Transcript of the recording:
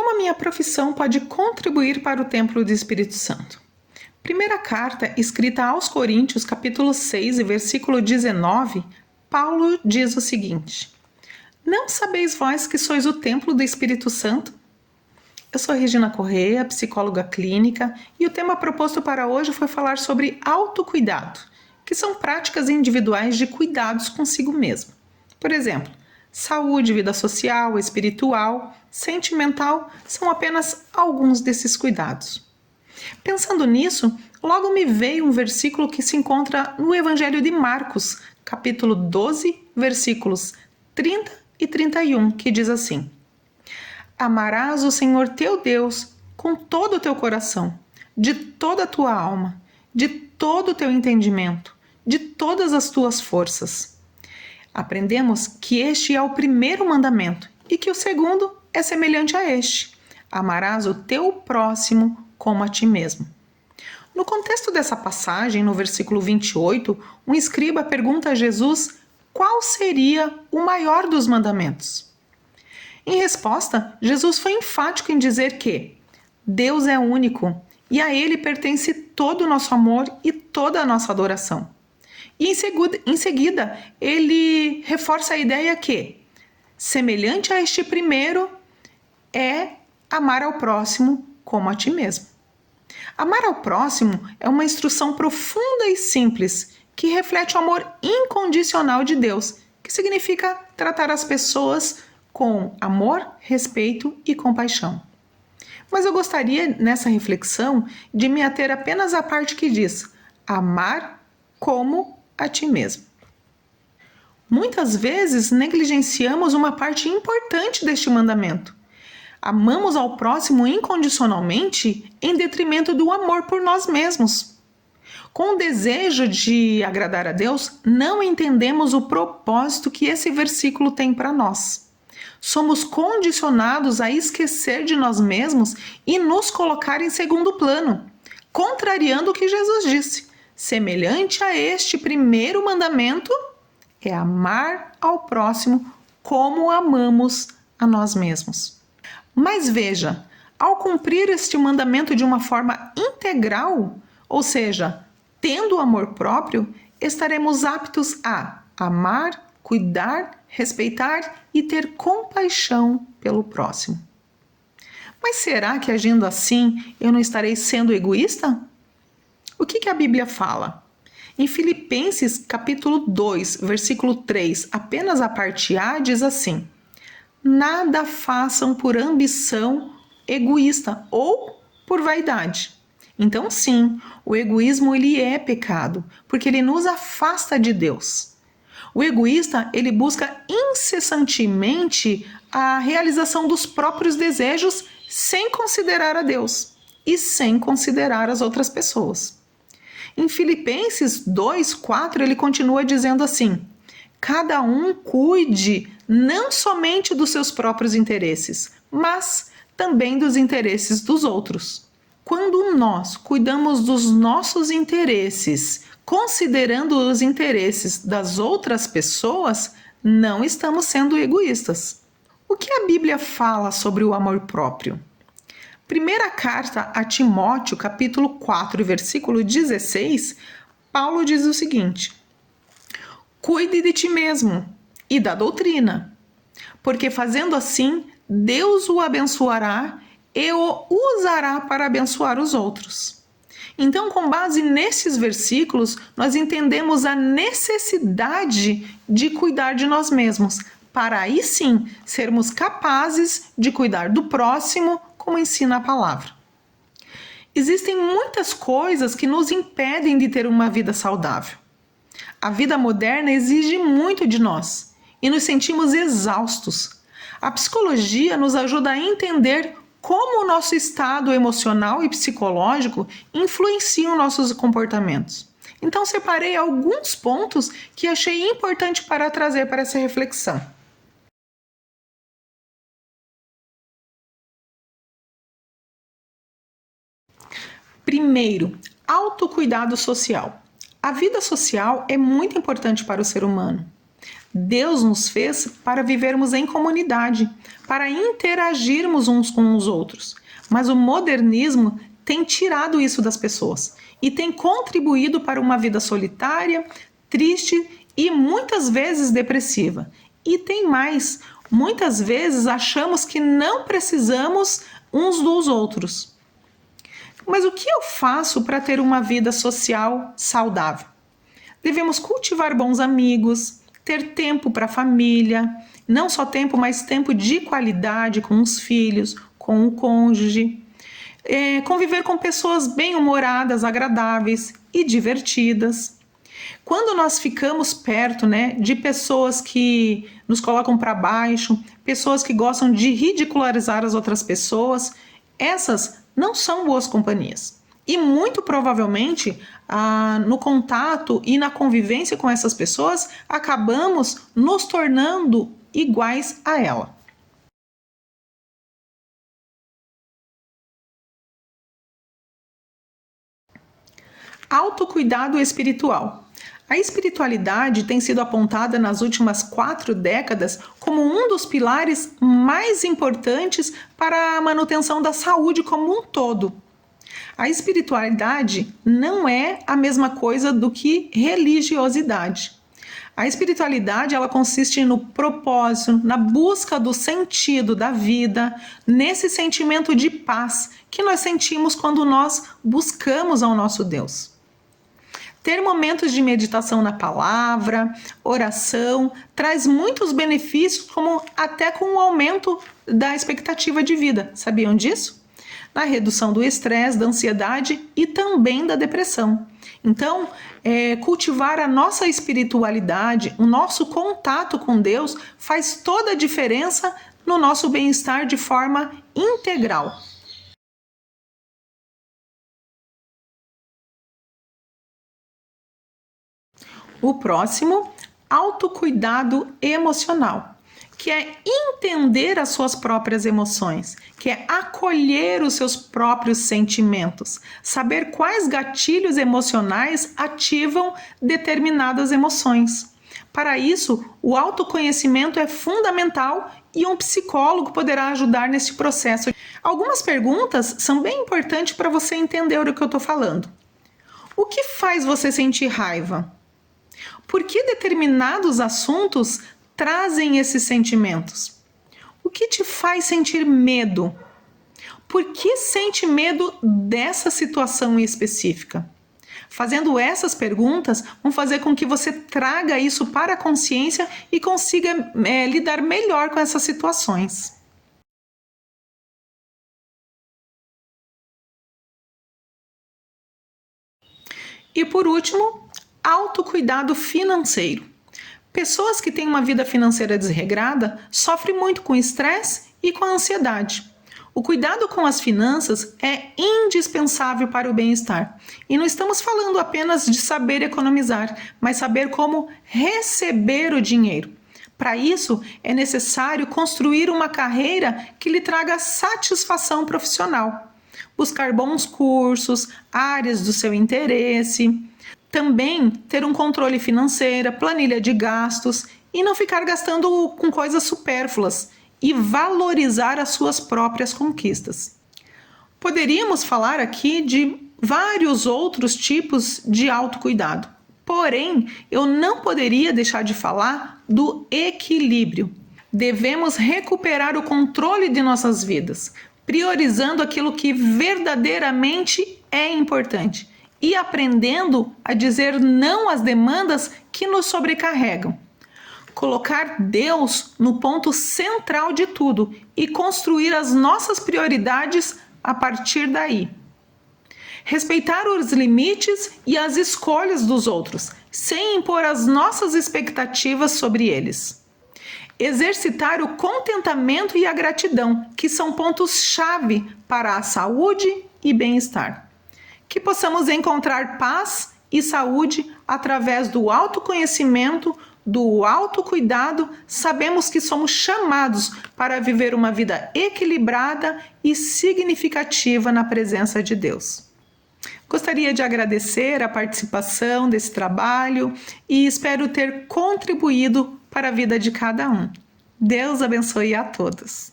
Como a minha profissão pode contribuir para o templo do Espírito Santo? Primeira carta escrita aos Coríntios, capítulo 6 e versículo 19, Paulo diz o seguinte: Não sabeis vós que sois o templo do Espírito Santo? Eu sou Regina Correia, psicóloga clínica, e o tema proposto para hoje foi falar sobre autocuidado, que são práticas individuais de cuidados consigo mesmo. Por exemplo, saúde, vida social, espiritual, sentimental são apenas alguns desses cuidados. Pensando nisso, logo me veio um versículo que se encontra no Evangelho de Marcos, capítulo 12, versículos 30 e 31, que diz assim: Amarás o Senhor teu Deus com todo o teu coração, de toda a tua alma, de todo o teu entendimento, de todas as tuas forças. Aprendemos que este é o primeiro mandamento e que o segundo é semelhante a este: amarás o teu próximo como a ti mesmo. No contexto dessa passagem, no versículo 28, um escriba pergunta a Jesus qual seria o maior dos mandamentos. Em resposta, Jesus foi enfático em dizer que Deus é único e a Ele pertence todo o nosso amor e toda a nossa adoração. E em seguida, ele reforça a ideia que, semelhante a este primeiro, é amar ao próximo como a ti mesmo. Amar ao próximo é uma instrução profunda e simples que reflete o amor incondicional de Deus, que significa tratar as pessoas com amor, respeito e compaixão. Mas eu gostaria, nessa reflexão, de me ater apenas à parte que diz amar como a ti mesmo. Muitas vezes negligenciamos uma parte importante deste mandamento. Amamos ao próximo incondicionalmente em detrimento do amor por nós mesmos. Com o desejo de agradar a Deus, não entendemos o propósito que esse versículo tem para nós. Somos condicionados a esquecer de nós mesmos e nos colocar em segundo plano, contrariando o que Jesus disse. Semelhante a este primeiro mandamento é amar ao próximo como amamos a nós mesmos. Mas veja, ao cumprir este mandamento de uma forma integral, ou seja, tendo amor próprio, estaremos aptos a amar, cuidar, respeitar e ter compaixão pelo próximo. Mas será que agindo assim eu não estarei sendo egoísta? O que a Bíblia fala? Em Filipenses capítulo 2, versículo 3, apenas a parte A diz assim: Nada façam por ambição egoísta ou por vaidade. Então sim, o egoísmo ele é pecado, porque ele nos afasta de Deus. O egoísta, ele busca incessantemente a realização dos próprios desejos sem considerar a Deus e sem considerar as outras pessoas. Em Filipenses 2:4, ele continua dizendo assim: Cada um cuide não somente dos seus próprios interesses, mas também dos interesses dos outros. Quando nós cuidamos dos nossos interesses, considerando os interesses das outras pessoas, não estamos sendo egoístas. O que a Bíblia fala sobre o amor próprio? Primeira carta a Timóteo, capítulo 4, versículo 16, Paulo diz o seguinte: Cuide de ti mesmo e da doutrina, porque fazendo assim, Deus o abençoará e o usará para abençoar os outros. Então, com base nesses versículos, nós entendemos a necessidade de cuidar de nós mesmos, para aí sim sermos capazes de cuidar do próximo, como ensina a palavra. Existem muitas coisas que nos impedem de ter uma vida saudável. A vida moderna exige muito de nós e nos sentimos exaustos. A psicologia nos ajuda a entender como o nosso estado emocional e psicológico influenciam nossos comportamentos. Então, separei alguns pontos que achei importante para trazer para essa reflexão. Primeiro, autocuidado social. A vida social é muito importante para o ser humano. Deus nos fez para vivermos em comunidade, para interagirmos uns com os outros. Mas o modernismo tem tirado isso das pessoas e tem contribuído para uma vida solitária, triste e muitas vezes depressiva. E tem mais, muitas vezes achamos que não precisamos uns dos outros. Mas o que eu faço para ter uma vida social saudável? Devemos cultivar bons amigos, ter tempo para a família, não só tempo, mas tempo de qualidade com os filhos, com o cônjuge, conviver com pessoas bem-humoradas, agradáveis e divertidas. Quando nós ficamos perto, de pessoas que nos colocam para baixo, pessoas que gostam de ridicularizar as outras pessoas, essas não são boas companhias. E muito provavelmente, no contato e na convivência com essas pessoas, acabamos nos tornando iguais a ela. Autocuidado espiritual. A espiritualidade tem sido apontada nas últimas 4 décadas como um dos pilares mais importantes para a manutenção da saúde como um todo. A espiritualidade não é a mesma coisa do que religiosidade. A espiritualidade, ela consiste no propósito, na busca do sentido da vida, nesse sentimento de paz que nós sentimos quando nós buscamos ao nosso Deus. Ter momentos de meditação na palavra, oração, traz muitos benefícios, como até com o aumento da expectativa de vida. Sabiam disso? Na redução do estresse, da ansiedade e também da depressão. Então, cultivar a nossa espiritualidade, o nosso contato com Deus, faz toda a diferença no nosso bem-estar de forma integral. O próximo, autocuidado emocional, que é entender as suas próprias emoções, que é acolher os seus próprios sentimentos, saber quais gatilhos emocionais ativam determinadas emoções. Para isso, o autoconhecimento é fundamental e um psicólogo poderá ajudar nesse processo. Algumas perguntas são bem importantes para você entender o que eu estou falando. O que faz você sentir raiva? Por que determinados assuntos trazem esses sentimentos? O que te faz sentir medo? Por que sente medo dessa situação específica? Fazendo essas perguntas, vão fazer com que você traga isso para a consciência e consiga lidar melhor com essas situações. E por último, autocuidado financeiro. Pessoas que têm uma vida financeira desregrada sofrem muito com estresse e com ansiedade. O cuidado com as finanças é indispensável para o bem-estar. E não estamos falando apenas de saber economizar, mas saber como receber o dinheiro. Para isso, é necessário construir uma carreira que lhe traga satisfação profissional. Buscar bons cursos, áreas do seu interesse. Também ter um controle financeiro, planilha de gastos e não ficar gastando com coisas supérfluas e valorizar as suas próprias conquistas. Poderíamos falar aqui de vários outros tipos de autocuidado, porém eu não poderia deixar de falar do equilíbrio. Devemos recuperar o controle de nossas vidas, priorizando aquilo que verdadeiramente é importante e aprendendo a dizer não às demandas que nos sobrecarregam. Colocar Deus no ponto central de tudo e construir as nossas prioridades a partir daí. Respeitar os limites e as escolhas dos outros, sem impor as nossas expectativas sobre eles. Exercitar o contentamento e a gratidão, que são pontos-chave para a saúde e bem-estar. Que possamos encontrar paz e saúde através do autoconhecimento, do autocuidado. Sabemos que somos chamados para viver uma vida equilibrada e significativa na presença de Deus. Gostaria de agradecer a participação desse trabalho e espero ter contribuído para a vida de cada um. Deus abençoe a todos.